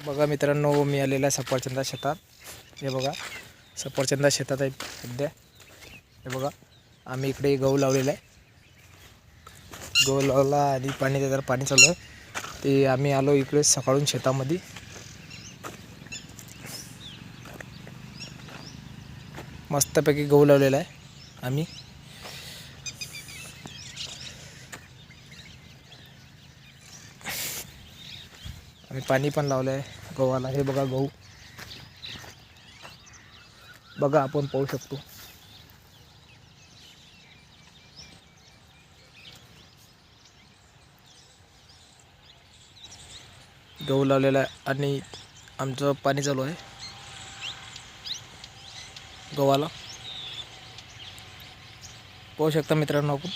बघा मित्रांनो, मी आलेला सफरचंदा शेतात. हे बघा सफरचंदा शेतात आहे सध्या. हे बघा आम्ही इकडे गहू लावलेला आहे. गहू लावला आणि पाणी त्याला पाणी चालू आहे. ते आम्ही आलो इकडे सकाळून शेतामध्ये. मस्तपैकी गहू लावलेला आहे आम्ही. आम्ही पाणी पण लावलं आहे गव्हाला. हे बघा गहू बघा, आपण पाहू शकतो. गहू लावलेला आहे आणि आमचं पाणी चालू आहे गव्हाला. पाहू शकता मित्रांनो आपण.